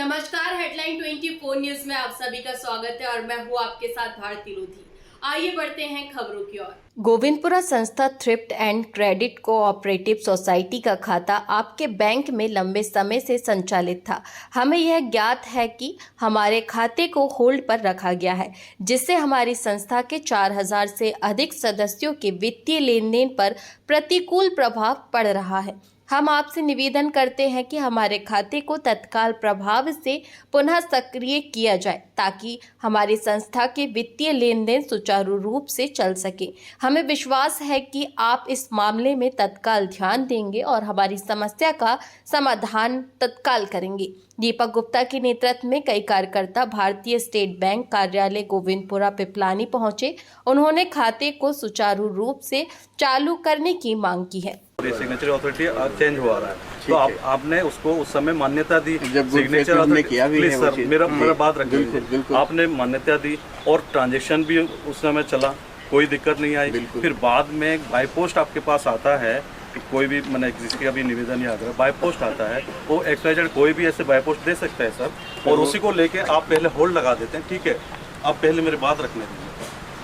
नमस्कार, headline 24 news में आप सभी का स्वागत है और मैं हूं आपके साथ भारती लोधी। आइए बढ़ते हैं खबरों की ओर। गोविंदपुरा संस्था thrift and credit cooperative society का खाता आपके बैंक में लंबे समय से संचालित था। हमें यह ज्ञात है कि हमारे खाते को होल्ड पर रखा गया है, जिससे हमारी संस्था के 4000 से अधिक सदस्यों के वित्तीय लेन देन पर प्रतिकूल प्रभाव पड़ रहा है। हम आपसे निवेदन करते हैं कि हमारे खाते को तत्काल प्रभाव से पुनः सक्रिय किया जाए, ताकि हमारी संस्था के वित्तीय लेन देन सुचारू रूप से चल सके। हमें विश्वास है कि आप इस मामले में तत्काल ध्यान देंगे और हमारी समस्या का समाधान तत्काल करेंगे। दीपक गुप्ता के नेतृत्व में कई कार्यकर्ता भारतीय स्टेट बैंक कार्यालय गोविंदपुरा पिपलानी पहुंचे। उन्होंने खाते को सुचारू रूप से चालू करने की मांग की है। सिग्नेचर अथॉरिटी चेंज हुआ रहा है, तो आपने उसको उस समय मान्यता दी। जब सिग्नेचर अथॉरिटी किया भी प्लीज है सर, मेरा बात रखिए। बिल्कुल। आपने मान्यता दी और ट्रांजैक्शन भी उस समय चला, कोई दिक्कत नहीं आई। फिर बाद में बाय पोस्ट आपके पास आता है कि कोई भी मैंने जिसका भी निवेदन या आग्रह बाय पोस्ट आता है, वो एक्सवाइजेड कोई भी ऐसे बाय पोस्ट दे सकता है सर, और उसी को लेके आप पहले होल्ड लगा देते हैं। ठीक है, आप पहले मेरी बात रखने दीजिए।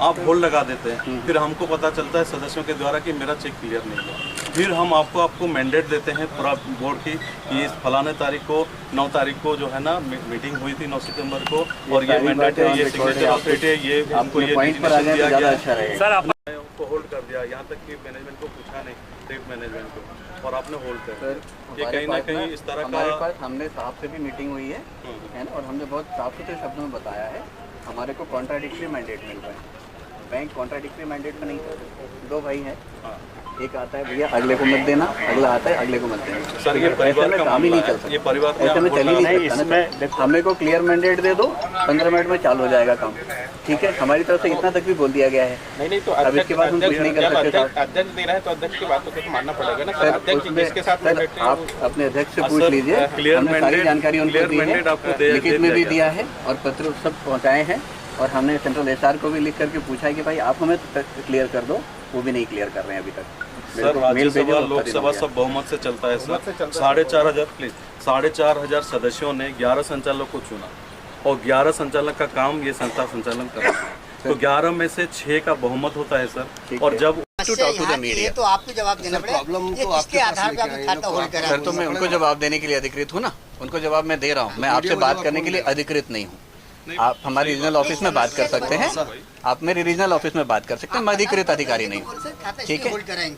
आप होल्ड लगा देते हैं, फिर हमको पता चलता है सदस्यों के द्वारा कि मेरा चेक क्लियर नहीं हुआ। फिर हम आपको मैंडेट देते हैं पूरा बोर्ड की कि इस फलाने तारीख को 9 तारीख को जो है ना मीटिंग हुई थी 9 सितंबर को, और ये मैंडेट है, ये सिग्नेचर अथॉरिटी है, ये हमको ये डिजिग्नेशन दिया गया है। सर आपने उसको होल्ड कर दिया, यहाँ तक कि मैनेजमेंट को पूछा नहीं, स्टेट मैनेजमेंट को, और आपने होल्ड कर दिया। ये कहीं ना कहीं इस तरह का हमने साहब से भी मीटिंग हुई है ना, और हमने बहुत साफ सुथरे शब्दों में बताया है हमारे को कॉन्ट्राडिक्टरी मैंडेट मिल रहा है। बैंक कॉन्ट्राडिक्टरी मैंडेट में नहीं करते। 2 भाई हैं, एक आता है भैया अगले को मत देना, अगला आता है अगले को मत देना। सर ये परिवार का काम ही नहीं चल सकता, ये परिवार ऐसे में चल ही नहीं सकता। हमें को क्लियर मैंडेट दे दो, 15 मिनट में चालू हो जाएगा काम। ठीक है, हमारी तरफ से इतना तक भी बोल दिया गया है। नहीं तो अब इसके बाद हम कुछ नहीं कर सकते। अध्यक्ष दे रहा है तो अध्यक्ष की बातों को मानना पड़ेगा ना सर। अध्यक्ष जिसके साथ आप अपने अध्यक्ष से पूछ लीजिए, हमने सारी जानकारी उनको दी है, लिखित में भी दिया है और पत्र सब पहुँचाए हैं, और हमने सेंट्रल एसआर को भी लिख करके पूछा है कि भाई आप हमें क्लियर कर दो, वो भी नहीं क्लियर कर रहे हैं अभी तक। सर राज्यसभा लोकसभा सब बहुमत से चलता है सर। 4500 प्लीज 4500 सदस्यों ने 11 संचालक को चुना, और 11 संचालक का काम ये संस्था संचालन कर रहा है, तो 11 में से 6 का बहुमत होता है सर। और जब ये तो आपको जवाब देना पड़ेगा, ये किसके आधार पे आपने खाता होल्ड करा? सर तो मैं उनको जवाब देने के लिए अधिकृत हूँ ना, उनको जवाब मैं दे रहा हूँ। मैं आपसे बात करने के लिए अधिकृत नहीं हूँ। आप हमारे रीजनल ऑफिस में बात कर सकते हैं, आप मेरे रीजनल ऑफिस में बात कर सकते हैं, मैं अधिकृत अधिकारी नहीं हूँ। ठीक है,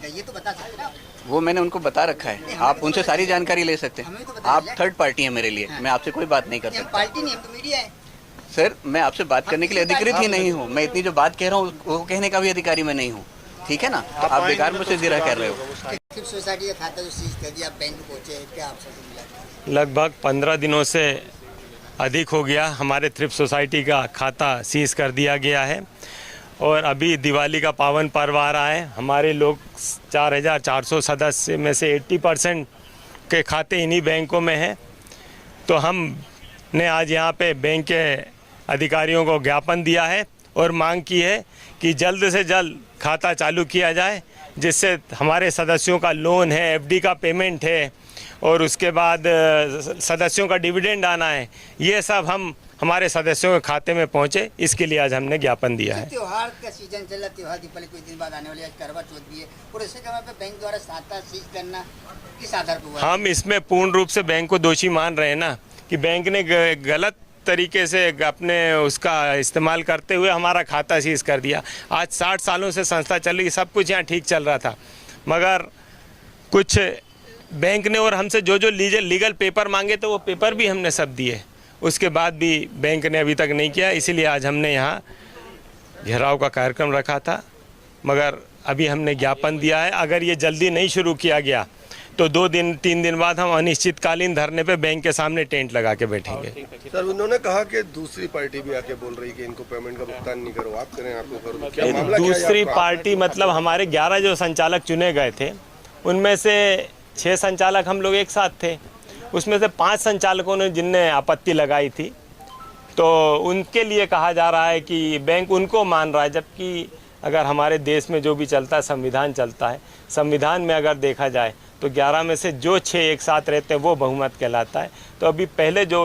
ये तो बता सकते हैं, वो मैंने उनको बता रखा है, आप उनसे सारी जानकारी ले सकते हैं। आप थर्ड पार्टी हैं मेरे लिए, मैं आपसे कोई बात नहीं कर सकता। पार्टी नहीं, हम तो मीडिया है सर। मैं आपसे बात करने के लिए अधिकृत ही नहीं हूँ। मैं इतनी जो बात कह रहा हूँ वो कहने का भी अधिकारी मैं नहीं हूँ। ठीक है ना, तो आप बेकार मुझसे जिरा कर रहे हो। सोसाइटी का खाता जो सीज कर दिया, बैंक पहुंचे, क्या आपसे लगभग 15 दिनों से अधिक हो गया हमारे थ्रिफ्ट सोसाइटी का खाता सीज कर दिया गया है, और अभी दिवाली का पावन पर्व आ रहा है। हमारे लोग 4400 सदस्य में से 80% के खाते इन्हीं बैंकों में हैं। तो हमने आज यहाँ पे बैंक के अधिकारियों को ज्ञापन दिया है और मांग की है कि जल्द से जल्द खाता चालू किया जाए, जिससे हमारे सदस्यों का लोन है, एफडी का पेमेंट है, और उसके बाद सदस्यों का डिविडेंड आना है, ये सब हमारे सदस्यों के खाते में पहुंचे, इसके लिए आज हमने ज्ञापन दिया है। त्योहार का सीजन चल रहा, त्योहार दीपावली कुछ दिन बाद आने वाली, आज करवा चौथ भी है, और इसी समय पे बैंक द्वारा खाता सीज करना किस आधार पर हुआ? हम इसमें पूर्ण रूप से बैंक को दोषी मान रहे हैं ना, कि बैंक ने गलत तरीके से अपने उसका इस्तेमाल करते हुए हमारा खाता सीज कर दिया। आज 60 सालों से संस्था चल रही, सब कुछ यहाँ ठीक चल रहा था, मगर कुछ बैंक ने और हमसे जो लीगल पेपर मांगे तो वो पेपर भी हमने सब दिए, उसके बाद भी बैंक ने अभी तक नहीं किया। इसीलिए आज हमने यहाँ घेराव का कार्यक्रम रखा था, मगर अभी हमने ज्ञापन दिया है। अगर ये जल्दी नहीं शुरू किया गया तो 2-3 दिन बाद हम अनिश्चितकालीन धरने पे बैंक के सामने टेंट लगा के बैठेंगे। सर उन्होंने कहा कि दूसरी पार्टी भी आके बोल रही कि इनको पेमेंट का भुगतान नहीं करो, आप करें, आपको करो। क्या मामला क्या है? दूसरी पार्टी मतलब हमारे 11 जो संचालक चुने गए थे, उनमें से 6 संचालक हम लोग एक साथ थे। उसमें से 5 संचालकों ने जिनने आपत्ति लगाई थी, तो उनके लिए कहा जा रहा है कि बैंक उनको मान रहा है, जबकि अगर हमारे देश में जो भी चलता है संविधान चलता है, संविधान में अगर देखा जाए तो 11 में से जो 6 एक साथ रहते हैं वो बहुमत कहलाता है। तो अभी पहले जो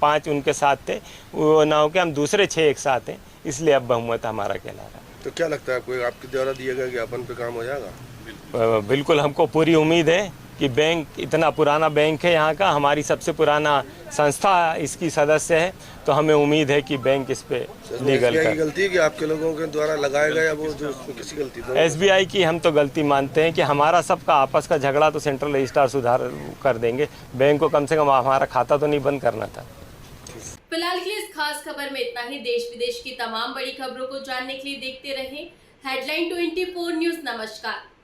5 उनके साथ थे वो ना हो के हम दूसरे 6 एक साथ हैं, इसलिए अब बहुमत हमारा कहला रहा है। तो क्या लगता है आपको, आपके द्वारा दिया गया ज्ञापन पे काम हो जाएगा? बिल्कुल हमको पूरी उम्मीद है कि बैंक, इतना पुराना बैंक है यहाँ का, हमारी सबसे पुराना संस्था इसकी सदस्य है, तो हमें उम्मीद है कि बैंक इस पे लीगल SBI की कर। गलती है कि आपके लोगों के द्वारा लगाया गया वो जो उसमें किसी गलती तो SBI की हम तो गलती मानते हैं कि हमारा सबका आपस का झगड़ा तो सेंट्रल रजिस्ट्रार सुधार कर देंगे, बैंक को कम से कम हमारा खाता तो नहीं बंद करना था। फिलहाल के लिए इस खास खबर में इतना ही। देश विदेश की तमाम बड़ी खबरों को जानने के लिए देखते रहें हेडलाइन 24 न्यूज। नमस्कार।